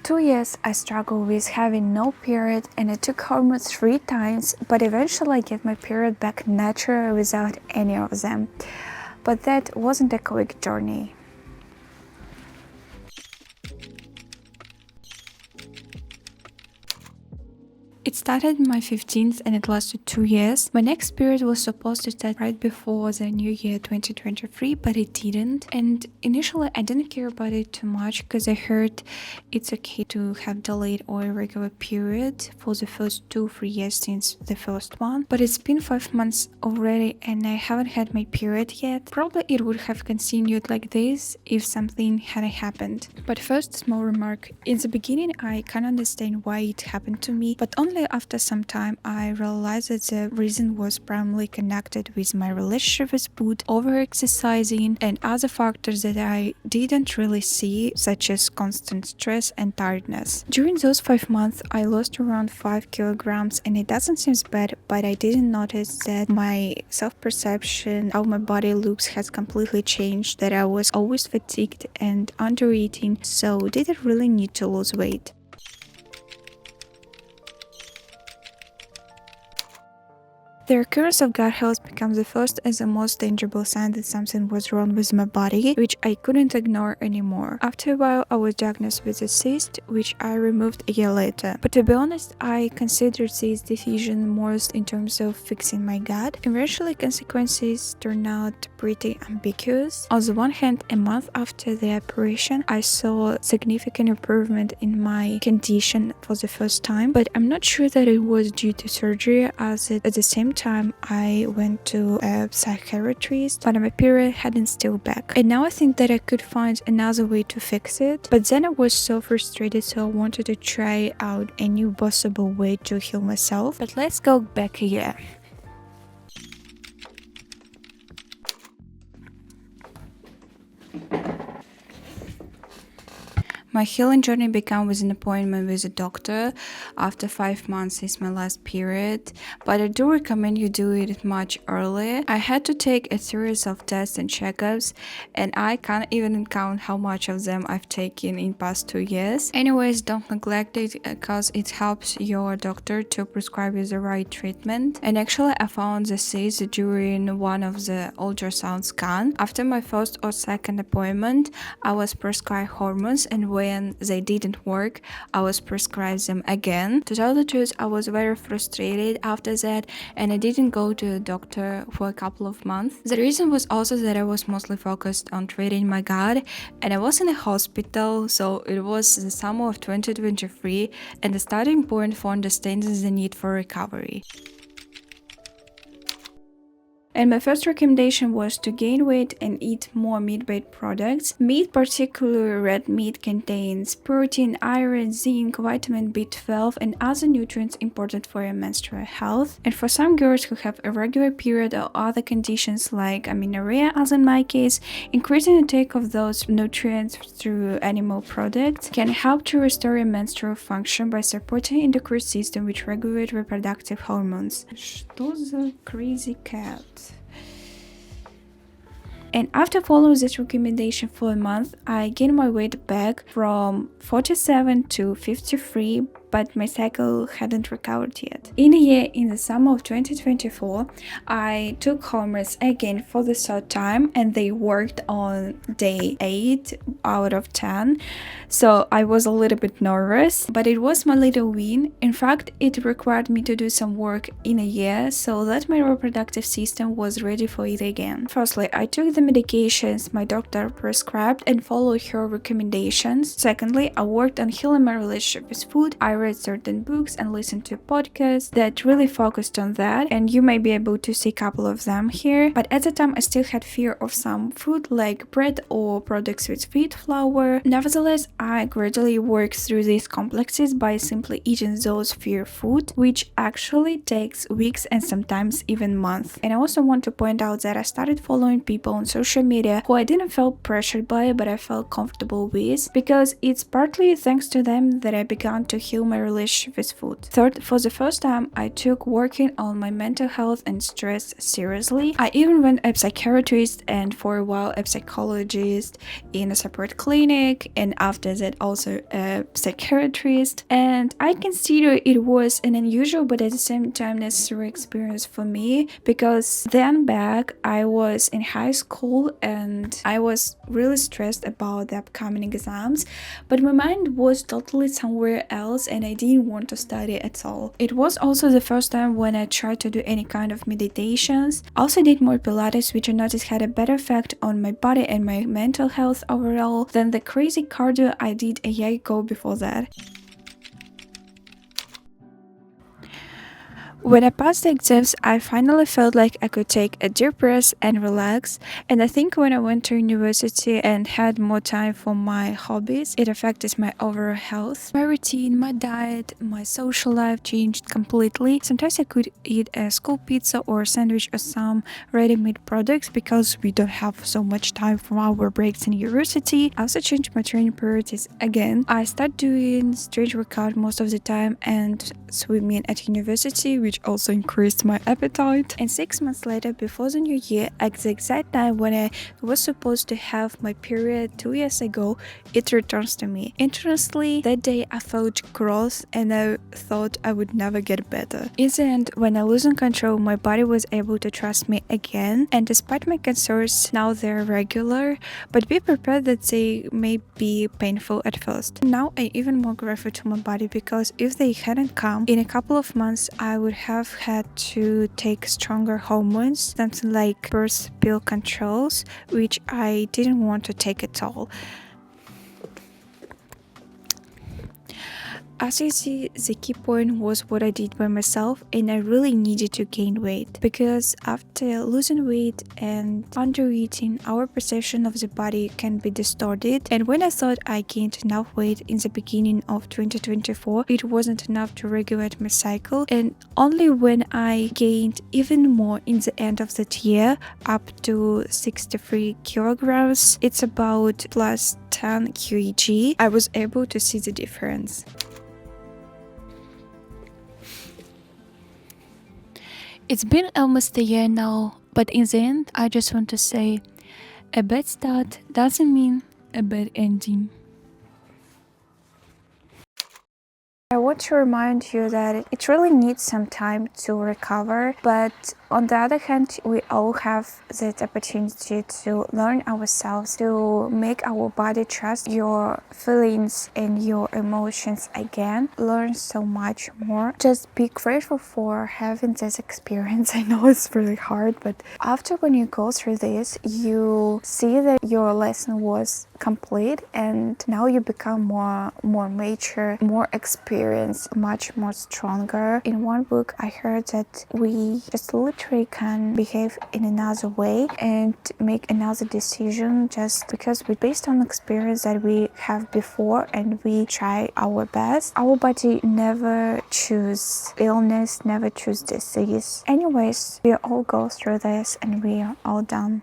2 years I struggled with having no period and I took hormones 3 times, but eventually I get my period back naturally without any of them. But that wasn't a quick journey. It started in my 15th and it lasted 2 years. My next period was supposed to start right before the new year 2023, but it didn't. And initially I didn't care about it too much because I heard it's okay to have delayed or irregular period for the first 2-3 years since the first one. But it's been 5 months already and I haven't had my period yet. Probably it would have continued like this if something hadn't happened. But first, small remark. In the beginning I can't understand why it happened to me, but only after some time I realized that the reason was primarily connected with my relationship with food, over-exercising, and other factors that I didn't really see, such as constant stress and tiredness. During those 5 months I lost around 5 kilograms and it doesn't seem bad, but I didn't notice that my self-perception, how my body looks has completely changed, that I was always fatigued and under-eating, so did I really need to lose weight? The recurrence of gut health becomes the first and the most tangible sign that something was wrong with my body, which I couldn't ignore anymore. After a while, I was diagnosed with a cyst, which I removed a year later. But to be honest, I considered this decision most in terms of fixing my gut. Eventually, consequences turned out pretty ambiguous. On the one hand, a month after the operation, I saw significant improvement in my condition for the first time, but I'm not sure that it was due to surgery, as at the same time I went to a psychiatrist, but my period hadn't still back. And now I think that I could find another way to fix it, but then I was so frustrated, so I wanted to try out a new possible way to heal myself. But let's go back a year. My healing journey began with an appointment with a doctor after 5 months since my last period, but I do recommend you do it much earlier. I had to take a series of tests and checkups, and I can't even count how much of them I've taken in past 2 years. Anyways, don't neglect it because it helps your doctor to prescribe you the right treatment. And actually I found the cyst during one of the ultrasound scans. After my first or second appointment, I was prescribed hormones, and when they didn't work, I was prescribed them again. To tell the truth, I was very frustrated after that and I didn't go to the doctor for a couple of months. The reason was also that I was mostly focused on treating my gut and I was in a hospital, so it was the summer of 2023 and the starting point for understanding the need for recovery. And my first recommendation was to gain weight and eat more meat-based products. Meat, particularly red meat, contains protein, iron, zinc, vitamin B12, and other nutrients important for your menstrual health. And for some girls who have irregular period or other conditions like amenorrhea, as in my case, increasing intake of those nutrients through animal products can help to restore your menstrual function by supporting endocrine system which regulate reproductive hormones. Что за crazy cat? And after following this recommendation for a month, I gained my weight back from 47 to 53, but my cycle hadn't recovered yet. In a year, in the summer of 2024, I took hormones again for the third time and they worked on day 8 out of 10. So I was a little bit nervous, but it was my little win. In fact, it required me to do some work in a year so that my reproductive system was ready for it again. Firstly, I took the medications my doctor prescribed and followed her recommendations. Secondly, I worked on healing my relationship with food. I read certain books and listened to podcasts that really focused on that, and you may be able to see a couple of them here. But at the time, I still had fear of some food like bread or products with wheat flour. Nevertheless, I gradually worked through these complexes by simply eating those fear food, which actually takes weeks and sometimes even months. And I also want to point out that I started following people on social media who I didn't feel pressured by, but I felt comfortable with, because it's partly thanks to them that I began to heal my relationship with food. Third, for the first time, I took working on my mental health and stress seriously. I even went a psychiatrist and for a while a psychologist in a separate clinic, and after that also a psychiatrist. And I consider it was an unusual but at the same time necessary experience for me, because then back I was in high school and I was really stressed about the upcoming exams, but my mind was totally somewhere else and I didn't want to study at all. It was also the first time when I tried to do any kind of meditations. Also did more Pilates, which I noticed had a better effect on my body and my mental health overall than the crazy cardio I did a year ago before that. When I passed the exams, I finally felt like I could take a deep breath and relax. And I think when I went to university and had more time for my hobbies, it affected my overall health. My routine, my diet, my social life changed completely. Sometimes I could eat a school pizza or a sandwich or some ready-made products because we don't have so much time for our breaks in university. I also changed my training priorities again. I started doing street workout most of the time and swimming at university, which also increased my appetite. And 6 months later, before the new year, at the exact time when I was supposed to have my period 2 years ago, it returns to me. Interestingly, that day I felt growth and I thought I would never get better. In the end, when I losing control, my body was able to trust me again, and despite my concerns, now they're regular, but be prepared that they may be painful at first. Now I'm even more grateful to my body, because if they hadn't come, in a couple of months I would have had to take stronger hormones, something like birth pill controls, which I didn't want to take at all. As you see, the key point was what I did by myself, and I really needed to gain weight, because after losing weight and undereating, our perception of the body can be distorted. And when I thought I gained enough weight in the beginning of 2024, it wasn't enough to regulate my cycle, and only when I gained even more in the end of that year, up to 63 kilograms, it's about plus 10 kg, I was able to see the difference. It's been almost a year now, but in the end, I just want to say, a bad start doesn't mean a bad ending. I want to remind you that it really needs some time to recover, but on the other hand, we all have that opportunity to learn ourselves, to make our body trust your feelings and your emotions again, learn so much more. Just be grateful for having this experience. I know it's really hard, but after when you go through this, you see that your lesson was complete, and now you become more mature, more experienced, much more stronger. In one book I heard that we just literally can behave in another way and make another decision just because we based on experience that we have before, and we try our best. Our body never choose illness, never choose disease. Anyways, we all go through this and we are all done.